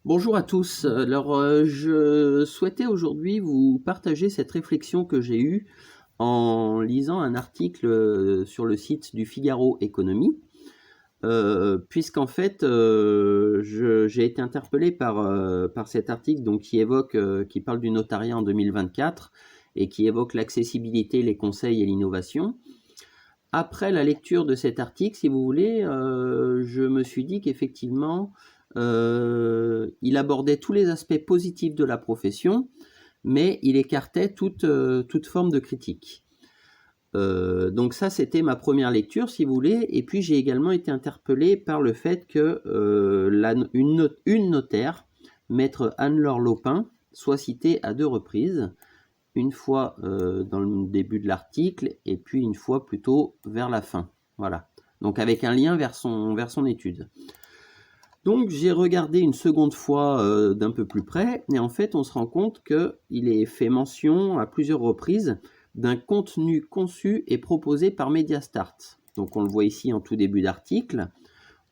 Bonjour à tous. Alors, je souhaitais aujourd'hui vous partager cette réflexion que j'ai eue en lisant un article sur le site du Figaro Économie, puisqu'en fait, j'ai été interpellé par cet article donc, qui parle du notariat en 2024 et qui évoque l'accessibilité, les conseils et l'innovation. Après la lecture de cet article, si vous voulez, je me suis dit qu'effectivement, il abordait tous les aspects positifs de la profession, mais il écartait toute forme de critique. Donc ça, c'était ma première lecture, si vous voulez, et puis j'ai également été interpellé par le fait que une notaire, maître Anne-Laure Lopin, soit citée à 2 reprises, une fois dans le début de l'article et puis une fois plutôt vers la fin. Voilà. Donc avec un lien vers son étude. Donc j'ai regardé une seconde fois d'un peu plus près et en fait on se rend compte qu'il est fait mention à plusieurs reprises d'un contenu conçu et proposé par Mediastart. Donc on le voit ici en tout début d'article.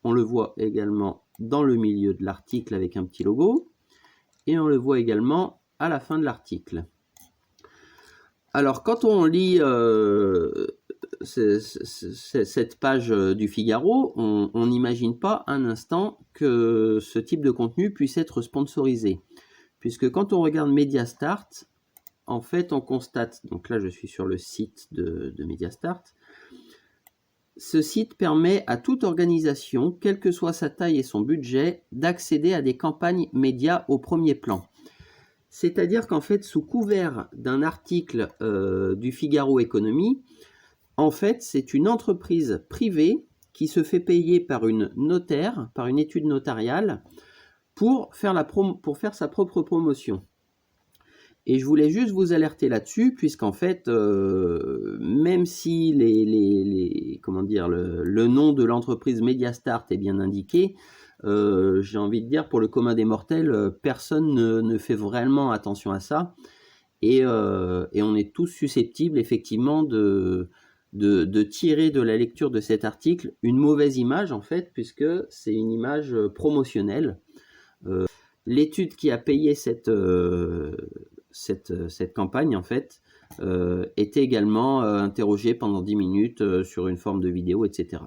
On le voit également dans le milieu de l'article avec un petit logo et on le voit également à la fin de l'article. Alors, quand on lit cette page du Figaro, on n'imagine pas un instant que ce type de contenu puisse être sponsorisé. Puisque quand on regarde Mediastart, en fait, on constate, donc là je suis sur le site de Mediastart, ce site permet à toute organisation, quelle que soit sa taille et son budget, d'accéder à des campagnes médias au premier plan. C'est-à-dire qu'en fait, sous couvert d'un article du Figaro Économie, en fait, c'est une entreprise privée qui se fait payer par une notaire, par une étude notariale, pour faire sa propre promotion. Et je voulais juste vous alerter là-dessus, puisqu'en fait, même si le nom de l'entreprise Mediastart est bien indiqué, j'ai envie de dire, pour le commun des mortels, personne ne fait vraiment attention à ça. Et on est tous susceptibles, effectivement, de tirer de la lecture de cet article une mauvaise image, en fait, puisque c'est une image promotionnelle. L'étude qui a payé cette campagne, en fait, était également interrogée pendant 10 minutes sur une forme de vidéo, etc.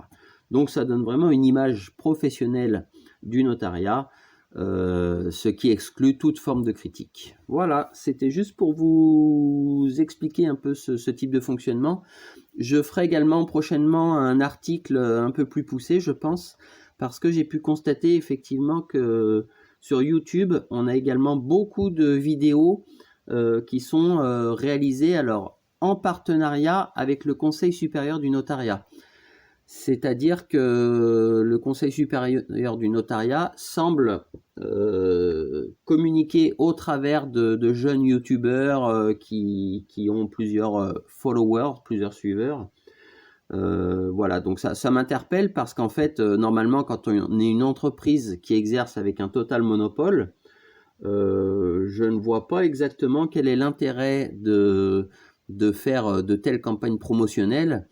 Donc ça donne vraiment une image professionnelle du notariat, ce qui exclut toute forme de critique. Voilà, c'était juste pour vous expliquer un peu ce type de fonctionnement. Je ferai également prochainement un article un peu plus poussé, je pense, parce que j'ai pu constater effectivement que sur YouTube, on a également beaucoup de vidéos qui sont réalisées alors en partenariat avec le Conseil supérieur du notariat. C'est-à-dire que le Conseil supérieur du notariat semble communiquer au travers de jeunes youtubeurs qui ont plusieurs followers, plusieurs suiveurs. Voilà, donc ça m'interpelle parce qu'en fait, normalement, quand on est une entreprise qui exerce avec un total monopole, je ne vois pas exactement quel est l'intérêt de faire de telles campagnes promotionnelles,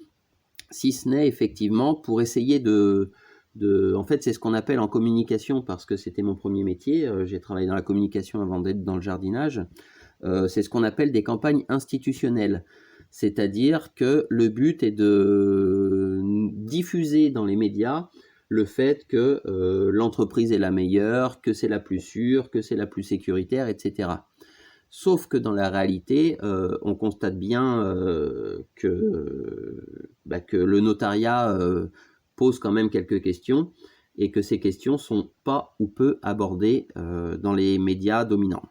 si ce n'est effectivement pour essayer en fait, c'est ce qu'on appelle en communication, parce que c'était mon premier métier, j'ai travaillé dans la communication avant d'être dans le jardinage, c'est ce qu'on appelle des campagnes institutionnelles. C'est-à-dire que le but est de diffuser dans les médias le fait que l'entreprise est la meilleure, que c'est la plus sûre, que c'est la plus sécuritaire, etc. Sauf que dans la réalité, on constate bien que le notariat pose quand même quelques questions et que ces questions sont pas ou peu abordées dans les médias dominants.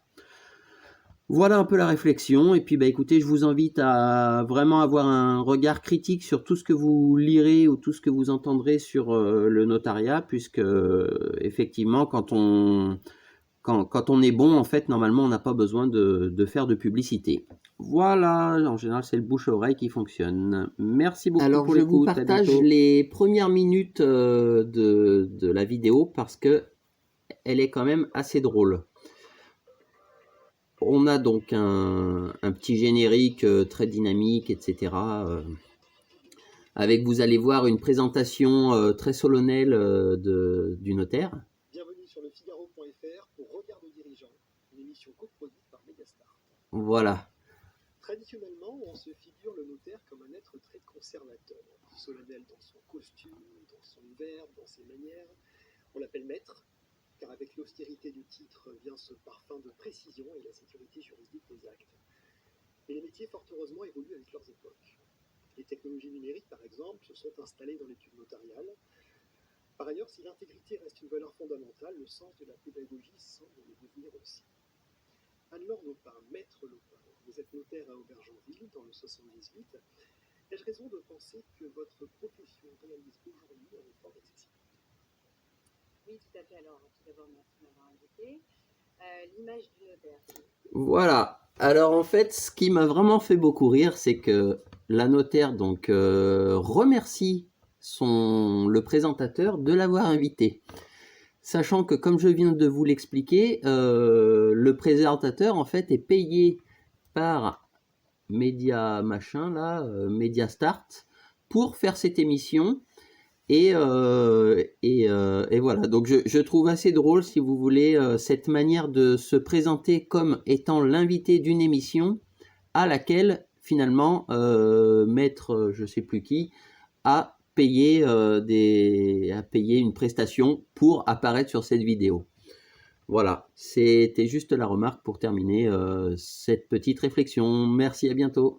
Voilà un peu la réflexion, et puis écoutez, je vous invite à vraiment avoir un regard critique sur tout ce que vous lirez ou tout ce que vous entendrez sur le notariat, puisque effectivement, quand on est bon, en fait, normalement, on n'a pas besoin de faire de publicité. Voilà, en général, c'est le bouche-oreille qui fonctionne. Merci beaucoup Alors, pour je vous l'écoute, à partage bientôt. les premières minutes de la vidéo parce que elle est quand même assez drôle. On a donc un petit générique très dynamique, etc. Avec, vous allez voir, une présentation très solennelle du notaire. Bienvenue sur le Figaro.fr pour émission coproduite par Megastar. Voilà. Traditionnellement, on se figure le notaire comme un être très conservateur, solennel dans son costume, dans son verbe, dans ses manières. On l'appelle maître, car avec l'austérité du titre vient ce parfum de précision et la sécurité juridique des actes. Mais les métiers, fort heureusement, évoluent avec leurs époques. Les technologies numériques, par exemple, se sont installées dans l'étude notariale. Par ailleurs, si l'intégrité reste une valeur fondamentale, le sens de la pédagogie semble le devenir aussi. Anne-Laure Lopin, maître Lopin, vous êtes notaire à Aubergenville, dans le 78. Ai-je raison de penser que votre profession réalise aujourd'hui un effort d'accessibilité? Oui, tout à fait. Alors, tout d'abord, merci de m'avoir invité. L'image du notaire. Voilà. Alors en fait, ce qui m'a vraiment fait beaucoup rire, c'est que la notaire donc remercie le présentateur de l'avoir invité. Sachant que, comme je viens de vous l'expliquer, le présentateur en fait est payé par Média machin là, Média Start, pour faire cette émission. Et voilà, donc je trouve assez drôle, si vous voulez, cette manière de se présenter comme étant l'invité d'une émission à laquelle, finalement, maître je sais plus qui a payé, une prestation pour apparaître sur cette vidéo. Voilà, c'était juste la remarque pour terminer cette petite réflexion. Merci, à bientôt.